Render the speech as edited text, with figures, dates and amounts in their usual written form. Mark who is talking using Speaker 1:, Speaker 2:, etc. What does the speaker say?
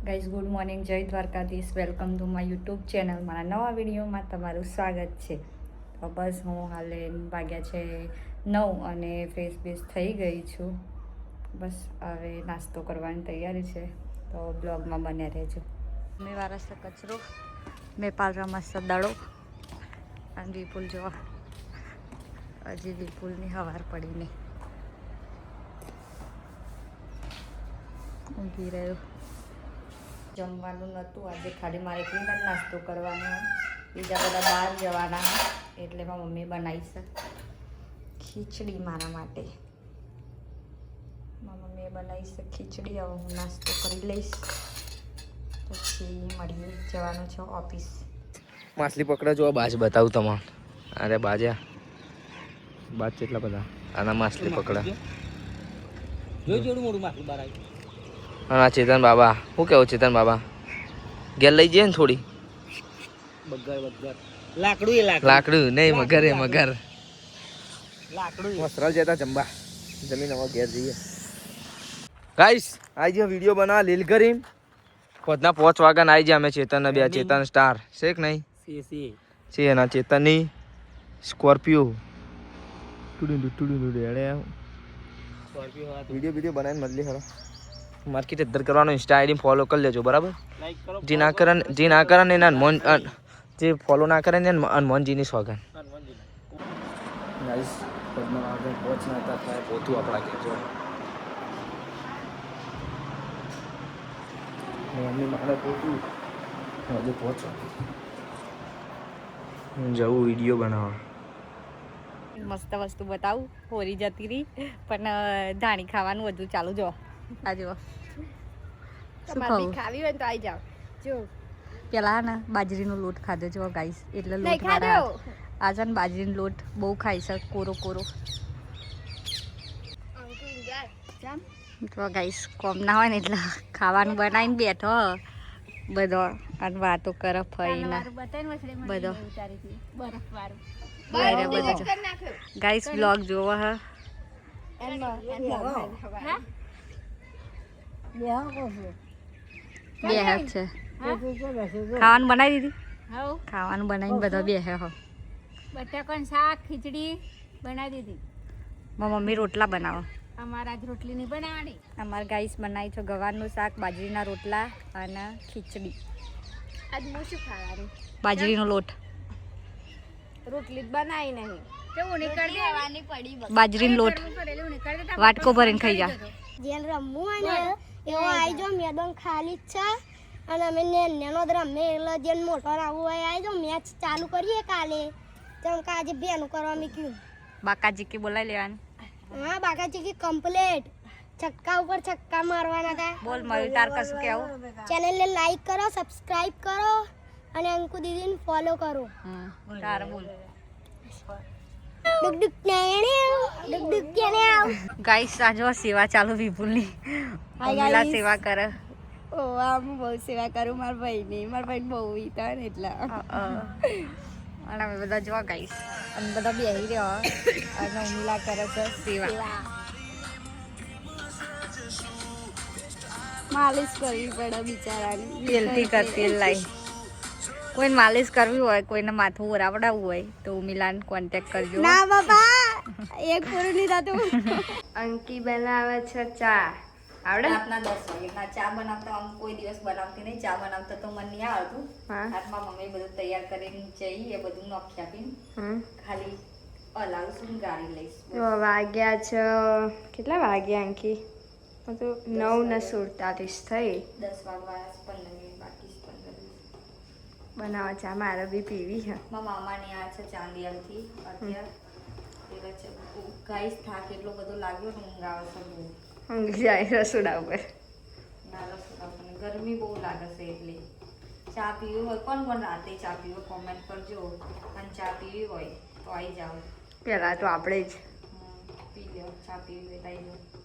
Speaker 1: Guys good morning, જય Dwarkadhish. Welcome to my YouTube channel. મારા નવા વિડીયોમાં તમારું સ્વાગત છે. તો બસ હું હાલે વાગ્યા છે 9 અને ફ્રેશ બેશ થઈ ગઈ છું. બસ હવે નાસ્તો કરવાની તૈયારી છે, તો બ્લોગમાં બન્યા રહેજો. મેં વારસ કચરો મેં પાલરા મસ્ત દડો અને વિપુલ જોવા હજી વિપુલની હવાર પડીને ઊંઘી રહ્યો. જમવાનું નહોતું આજે, ખાલી મારે એકલી જ નાસ્તો કરવાનો. બીજા બધા બહાર જવાના એટલે મારી મમ્મી બનાવી છે ખીચડી મારા માટે. મારી મમ્મીએ બનાવી છે ખીચડી. હવે હું નાસ્તો કરી લઈશ, પછી મળીએ. જવાનું છે ઓફિસ.
Speaker 2: માછલી પકડા જો બાજ બતાવું તમારે. અરે બાજા બાજ કેટલા બધા આના માછલી પકડા જોઈ જોડું મોડું માછલી બહાર આવી. હા ચેતન બાબા, શું કેવું ચેતન બાબા? ઘેર લઈ જઈએ ને થોડી.
Speaker 3: બગર લાકડું એ
Speaker 2: લાકડું નહીં, મગર એ મગર.
Speaker 3: લાકડું
Speaker 2: મસરાલ જતા જમવા જમીન હવે ઘેર જઈએ. ગાઈસ આજે વિડીયો બનાવવા લીલ કરી પોતના 5 વાગ્યા આવી જાય. અમે ચેતન બે ચેતન સ્ટાર છે કે નહીં છે એના ચેતનની સ્કોર્પિયો વિડીયો બનાવીને મતલી ખરો માર્કેટ ઇધર કરવાનો. ઇન્સ્ટા આઈડી ફોલો કરી લેજો બરાબર. જે ના કરે ને એના હનુમાન, જે ફોલો ના કરે ને હનુમાનજીની સોગન. ગાઈસ પદ્મા આગળ પહોંચ ના હતા થાય પોતું આપણા કહેજો. મમ્મી મારે પોતું હજુ પહોંચો હું જવું વિડીયો બનાવવા.
Speaker 1: મસ્ત વસ્તુ બતાવું. હોરી જતી રહી પણ ધાણી ખાવાનું વધુ ચાલુ. જો આ જો ખાવી હોય તો આવી જાવ. જો પેલા ને બાજરીનો લોટ ખાધો જો ગાઈસ, એટલે લોટ આજે ને બાજરીનો લોટ બહુ ખાઈ છે કોરો કોરો. તો ગાઈસ કોમ ના હોય ને એટલે ખાવાનું બનાવીને બેઠો બધો અને વાતો કરે ફઈને બધો. ગાઈસ બ્લોગ જોવો હ. બે હેક છે. ખાવાનું બનાવી દીધી. ખાવાનું બનાવીને બધો બે હે હો.
Speaker 4: બટાકાનું શાક ખીચડી બનાવી દીધી.
Speaker 1: મારી મમ્મી રોટલા બનાવો.
Speaker 4: અમારા આજ રોટલી નહીં બનાવવાની.
Speaker 1: અમારા ગાઈસ બનાવી છે ગવારનું શાક, બાજરીના રોટલા અને ખીચડી.
Speaker 4: આજ હું શું ખાવાનું?
Speaker 1: બાજરીનો લોટ.
Speaker 4: રોટલી જ બનાવી નહીં. કેવું નીકળી દેવાની પડી.
Speaker 1: બાજરીનો લોટ વાટકો ભરીને ખાઈ જા.
Speaker 5: જેલ રમવું હોય ને એવો આવી જાઓ. મેદાન ખાલી જ છે અને અમે નેનો જ રમે એટલે જેને મોટો આવવું હોય આવી જાઓ. મેચ ચાલુ કરીએ કાલે. જેમ કે આજે બેનું કરવા મૂક્યું.
Speaker 1: બાકાજી કે બોલાવી લેવાનું.
Speaker 5: હા બાકાજી કે કમ્પ્લેટ. છક્કા ઉપર છક્કા મારવાના હતા.
Speaker 1: બોલ મળી તાર કશું કેવું?
Speaker 5: ચેનલને લાઈક કરો, સબસ્ક્રાઇબ કરો અને અંકુ દીદીને ફોલો કરો.
Speaker 1: તાર બોલ. ગાઈસ આજો સેવા ચાલુ વિપુલની. મમ્મીલા સેવા કરે.
Speaker 4: ઓ આમ બહુ સેવા કરું મારા ભાઈની. મારા ભાઈ બહુ વીતા ને એટલે
Speaker 1: અને અમે બધા જોવા ગાઈસ અમે બધા બેસી રહ્યા અને મમ્મીલા કરે છે સેવા.
Speaker 4: માલિશ કરવી પડે બિચારાની.
Speaker 1: તેલથી કર તેલ લાઈ. કોઈને માલિશ કરવી હોય, કોઈને માથું ઓરાવડાવવું હોય તો ઉમિલાને કોન્ટેક્ટ કરજો.
Speaker 4: ના બાપા એક પૂરું નહીં થતું.
Speaker 1: અંકી બનાવે છે ચા. આવડે? રાતના 10 વાગે ચા બનાવતા આમ કોઈ દિવસ બનાવતી નહીં. ચા બનાવતા તો મને નહીં આવડતું. હાથમાં મમ્મી બધું તૈયાર કરીને જઈ એ બધું નોખી આપીને ખાલી હલાવશું ને ગાળી લઈશ.
Speaker 4: વાગ્યા છે કેટલા વાગ્યા અંકી? 9:47 થઈ.
Speaker 1: 10 વાગવા 15 મિનિટ બાકી છે. 15
Speaker 4: બનાવો ચા મારે બી પીવી છે.
Speaker 1: મારા મામાની આ છે ચાંદિયાલથી અત્યારે એવા છે. ગાઈસ થાક એટલો બધો લાગ્યો ને ઊંઘ આવે છે બહુ.
Speaker 4: ઊંઘી જાય રસોડા ઉપર.
Speaker 1: ના રસોડા પર ગરમી બહુ લાગે છે એટલે ચા પીવી હોય કોણ કોણ રાતે ચા પીવો કોમેન્ટ કરજો. અને ચા પીવી હોય તો આવી જાઓ.
Speaker 4: પહેલાં તો આપણે જ
Speaker 1: પી લો. ચા પીવી હોય તો આવી જાઓ.